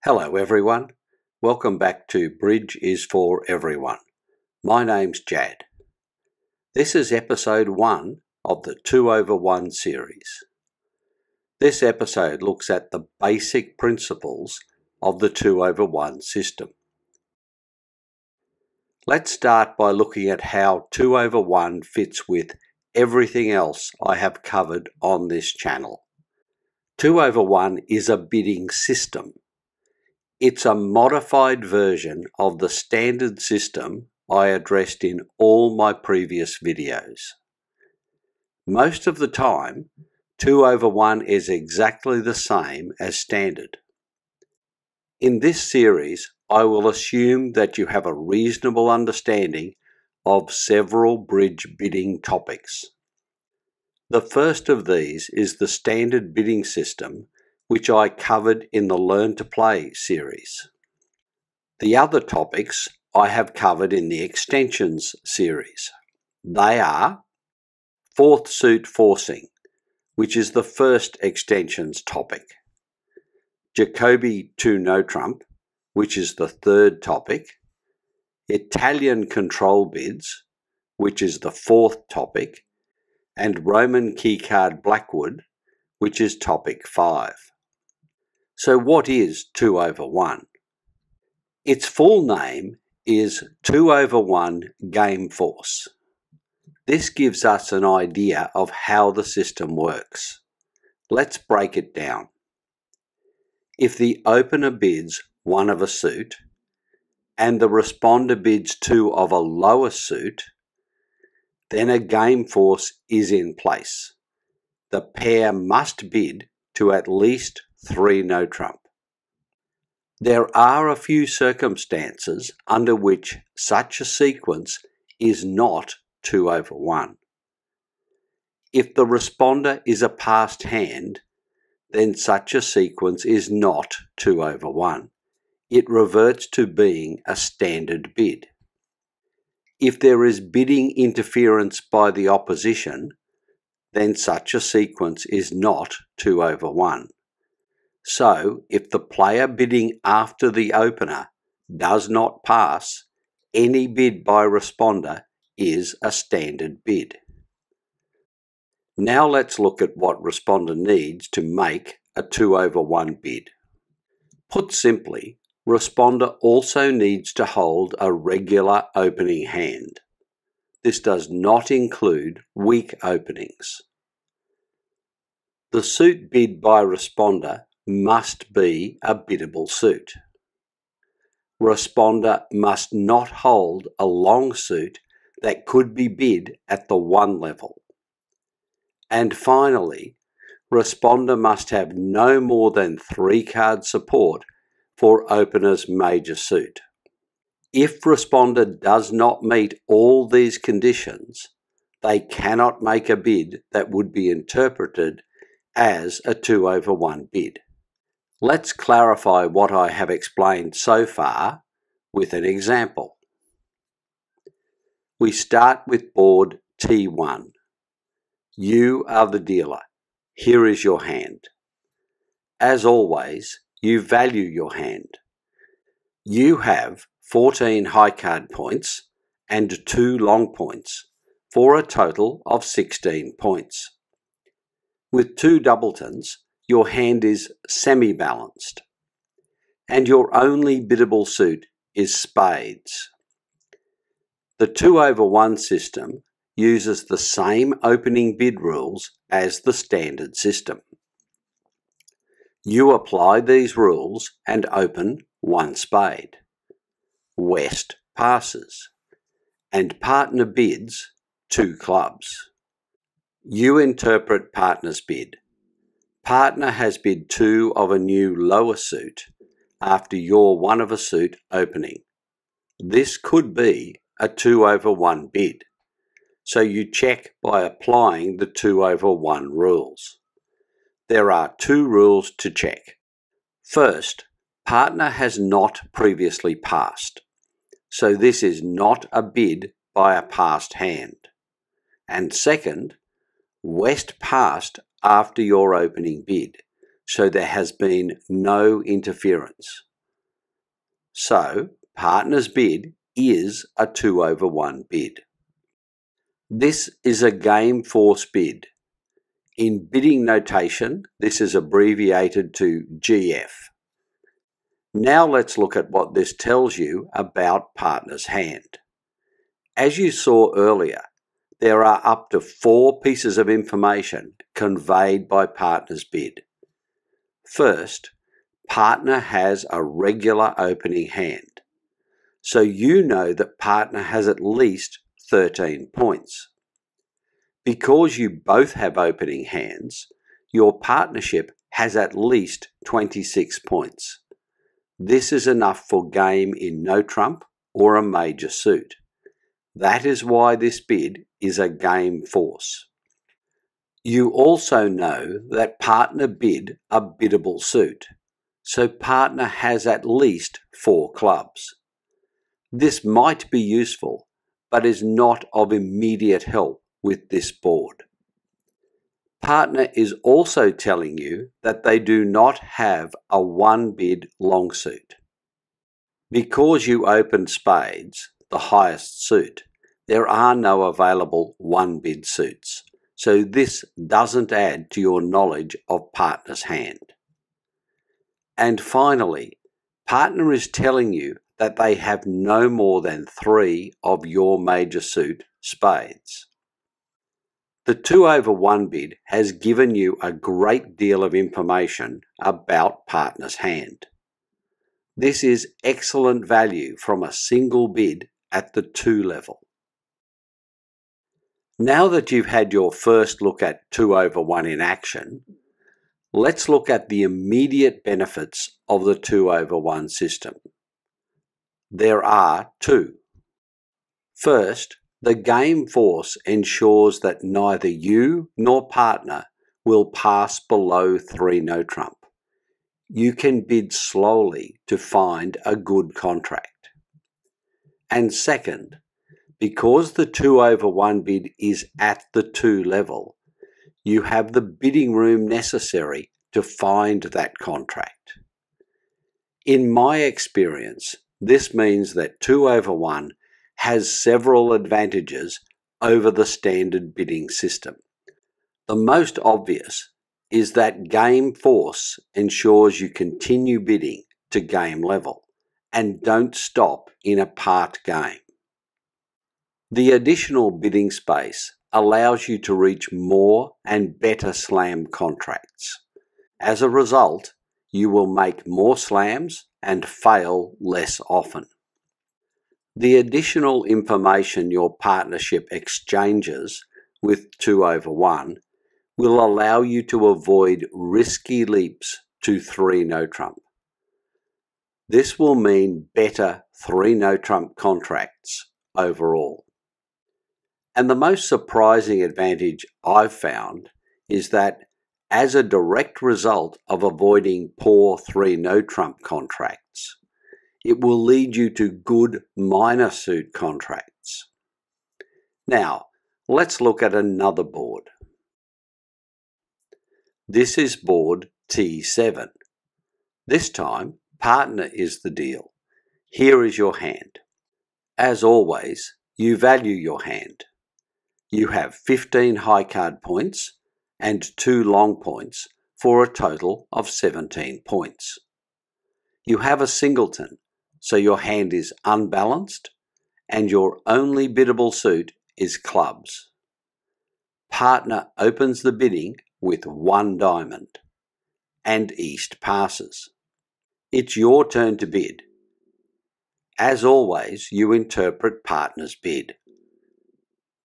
Hello everyone, welcome back to Bridge is for Everyone. My name's Jad. This is episode 1 of the 2/1 series. This episode looks at the basic principles of the 2/1 system. Let's start by looking at how 2/1 fits with everything else I have covered on this channel. 2/1 is a bidding system. It's a modified version of the standard system I addressed in all my previous videos. Most of the time, 2/1 is exactly the same as standard. In this series, I will assume that you have a reasonable understanding of several bridge bidding topics. The first of these is the standard bidding system, which I covered in the Learn to Play series. The other topics I have covered in the Extensions series. They are fourth suit forcing, which is the first extensions topic, Jacobi to no trump, which is the third topic, Italian control bids, which is the fourth topic, and Roman keycard Blackwood, which is topic 5. So what is 2/1? Its full name is 2/1 Game Force. This gives us an idea of how the system works. Let's break it down. If the opener bids 1 of a suit and the responder bids 2 of a lower suit, then a game force is in place. The pair must bid to at least 3 no trump. There are a few circumstances under which such a sequence is not 2/1. If the responder is a passed hand, then such a sequence is not 2/1. It reverts to being a standard bid. If there is bidding interference by the opposition, then such a sequence is not 2/1. So, if the player bidding after the opener does not pass, any bid by responder is a standard bid. Now let's look at what responder needs to make a 2/1 bid. Put simply, responder also needs to hold a regular opening hand. This does not include weak openings. The suit bid by responder must be a biddable suit. Responder must not hold a long suit that could be bid at the 1 level. And finally, responder must have no more than 3 card support for opener's major suit. If responder does not meet all these conditions, they cannot make a bid that would be interpreted as a 2/1 bid. Let's clarify what I have explained so far with an example. We start with board T1. You are the dealer. Here is your hand. As always, you value your hand. You have 14 high card points and 2 long points for a total of 16 points. With 2 doubletons, your hand is semi-balanced, and your only biddable suit is spades. The 2/1 system uses the same opening bid rules as the standard system. You apply these rules and open 1 spade. West passes, and partner bids 2 clubs. You interpret partner's bid. Partner has bid 2 of a new lower suit after your 1 of a suit opening. This could be a 2/1 bid, so you check by applying the 2/1 rules. There are 2 rules to check. First, partner has not previously passed, so this is not a bid by a passed hand. And second, West passed after your opening bid, so there has been no interference. So, partner's bid is a 2/1 bid. This is a game force bid. In bidding notation, this is abbreviated to GF. Now let's look at what this tells you about partner's hand. As you saw earlier, there are up to 4 pieces of information conveyed by partner's bid. First, partner has a regular opening hand, so you know that partner has at least 13 points. Because you both have opening hands, your partnership has at least 26 points. This is enough for game in no trump or a major suit. That is why this bid is a game force. You also know that partner bid a biddable suit, so partner has at least 4 clubs. This might be useful, but is not of immediate help with this board. Partner is also telling you that they do not have a 1 bid long suit. Because you opened spades, the highest suit, there are no available 1 bid suits, so this doesn't add to your knowledge of partner's hand. And finally, partner is telling you that they have no more than 3 of your major suit spades. The 2/1 bid has given you a great deal of information about partner's hand. This is excellent value from a single bid at the 2 level. Now that you've had your first look at 2/1 in action, let's look at the immediate benefits of the 2/1 system. There are 2. First, the game force ensures that neither you nor partner will pass below 3 no trump. You can bid slowly to find a good contract. And second, because the 2/1 bid is at the 2 level, you have the bidding room necessary to find that contract. In my experience, this means that 2/1 has several advantages over the standard bidding system. The most obvious is that game force ensures you continue bidding to game level and don't stop in a part game. The additional bidding space allows you to reach more and better slam contracts. As a result, you will make more slams and fail less often. The additional information your partnership exchanges with 2/1 will allow you to avoid risky leaps to 3 no trump. This will mean better 3 no trump contracts overall. And the most surprising advantage I've found is that as a direct result of avoiding poor 3 no trump contracts, it will lead you to good minor suit contracts. Now, let's look at another board. This is board T7. This time, partner is the deal. Here is your hand. As always, you value your hand. You have 15 high card points and 2 long points for a total of 17 points. You have a singleton, so your hand is unbalanced and your only biddable suit is clubs. Partner opens the bidding with 1 diamond and East passes. It's your turn to bid. As always, you interpret partner's bid.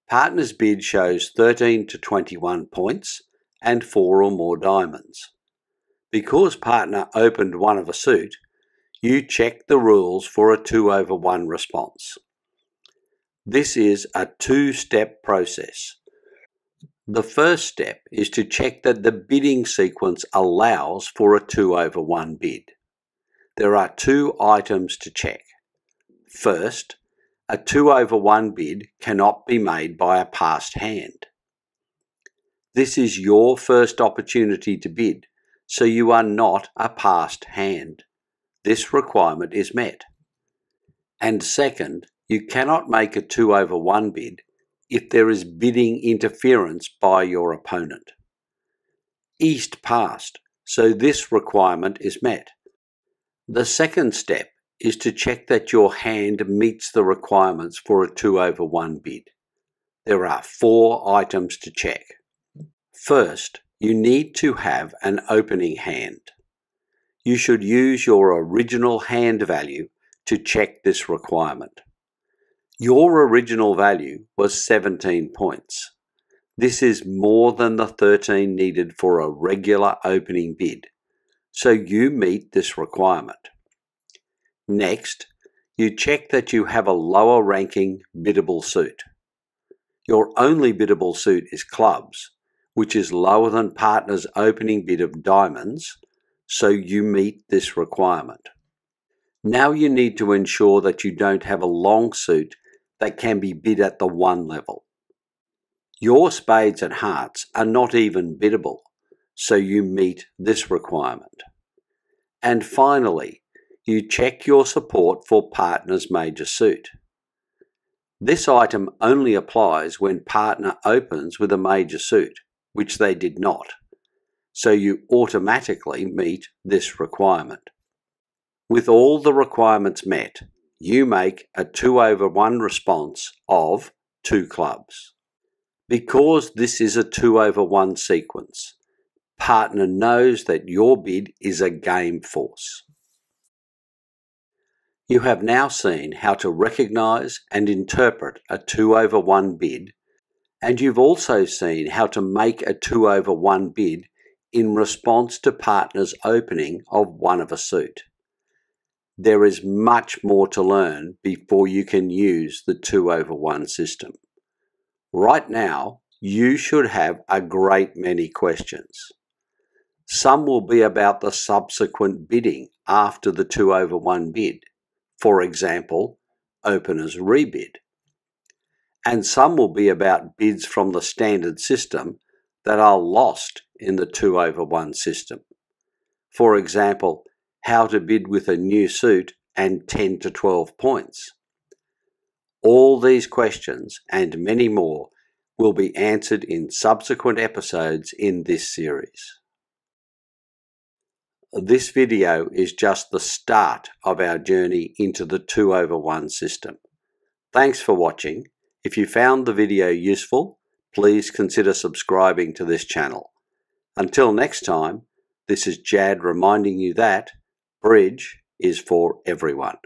Partner's bid shows 13 to 21 points and 4 or more diamonds. Because partner opened 1 of a suit, you check the rules for a 2/1 response. This is a 2-step process. The first step is to check that the bidding sequence allows for a 2/1 bid. There are 2 items to check. First, a 2/1 bid cannot be made by a passed hand. This is your first opportunity to bid, so you are not a passed hand. This requirement is met. And second, you cannot make a 2/1 bid if there is bidding interference by your opponent. East passed, so this requirement is met. The second step is to check that your hand meets the requirements for a 2/1 bid. There are 4 items to check. First, you need to have an opening hand. You should use your original hand value to check this requirement. Your original value was 17 points. This is more than the 13 needed for a regular opening bid, so you meet this requirement. Next, you check that you have a lower ranking biddable suit. Your only biddable suit is clubs, which is lower than partner's opening bid of diamonds, so you meet this requirement. Now you need to ensure that you don't have a long suit that can be bid at the 1 level. Your spades and hearts are not even biddable, so you meet this requirement. And finally, you check your support for partner's major suit. This item only applies when partner opens with a major suit, which they did not, so you automatically meet this requirement. With all the requirements met, you make a 2/1 response of 2 clubs. Because this is a 2/1 sequence, partner knows that your bid is a game force. You have now seen how to recognise and interpret a 2/1 bid, and you've also seen how to make a 2/1 bid in response to partner's opening of one of a suit. There is much more to learn before you can use the 2/1 system. Right now, you should have a great many questions. Some will be about the subsequent bidding after the 2/1 bid, for example, opener's rebid. And some will be about bids from the standard system that are lost in the 2/1 system. For example, how to bid with a new suit and 10 to 12 points. All these questions and many more will be answered in subsequent episodes in this series. This video is just the start of our journey into the 2/1 system. Thanks for watching. If you found the video useful, please consider subscribing to this channel. Until next time, this is Jad reminding you that bridge is for everyone.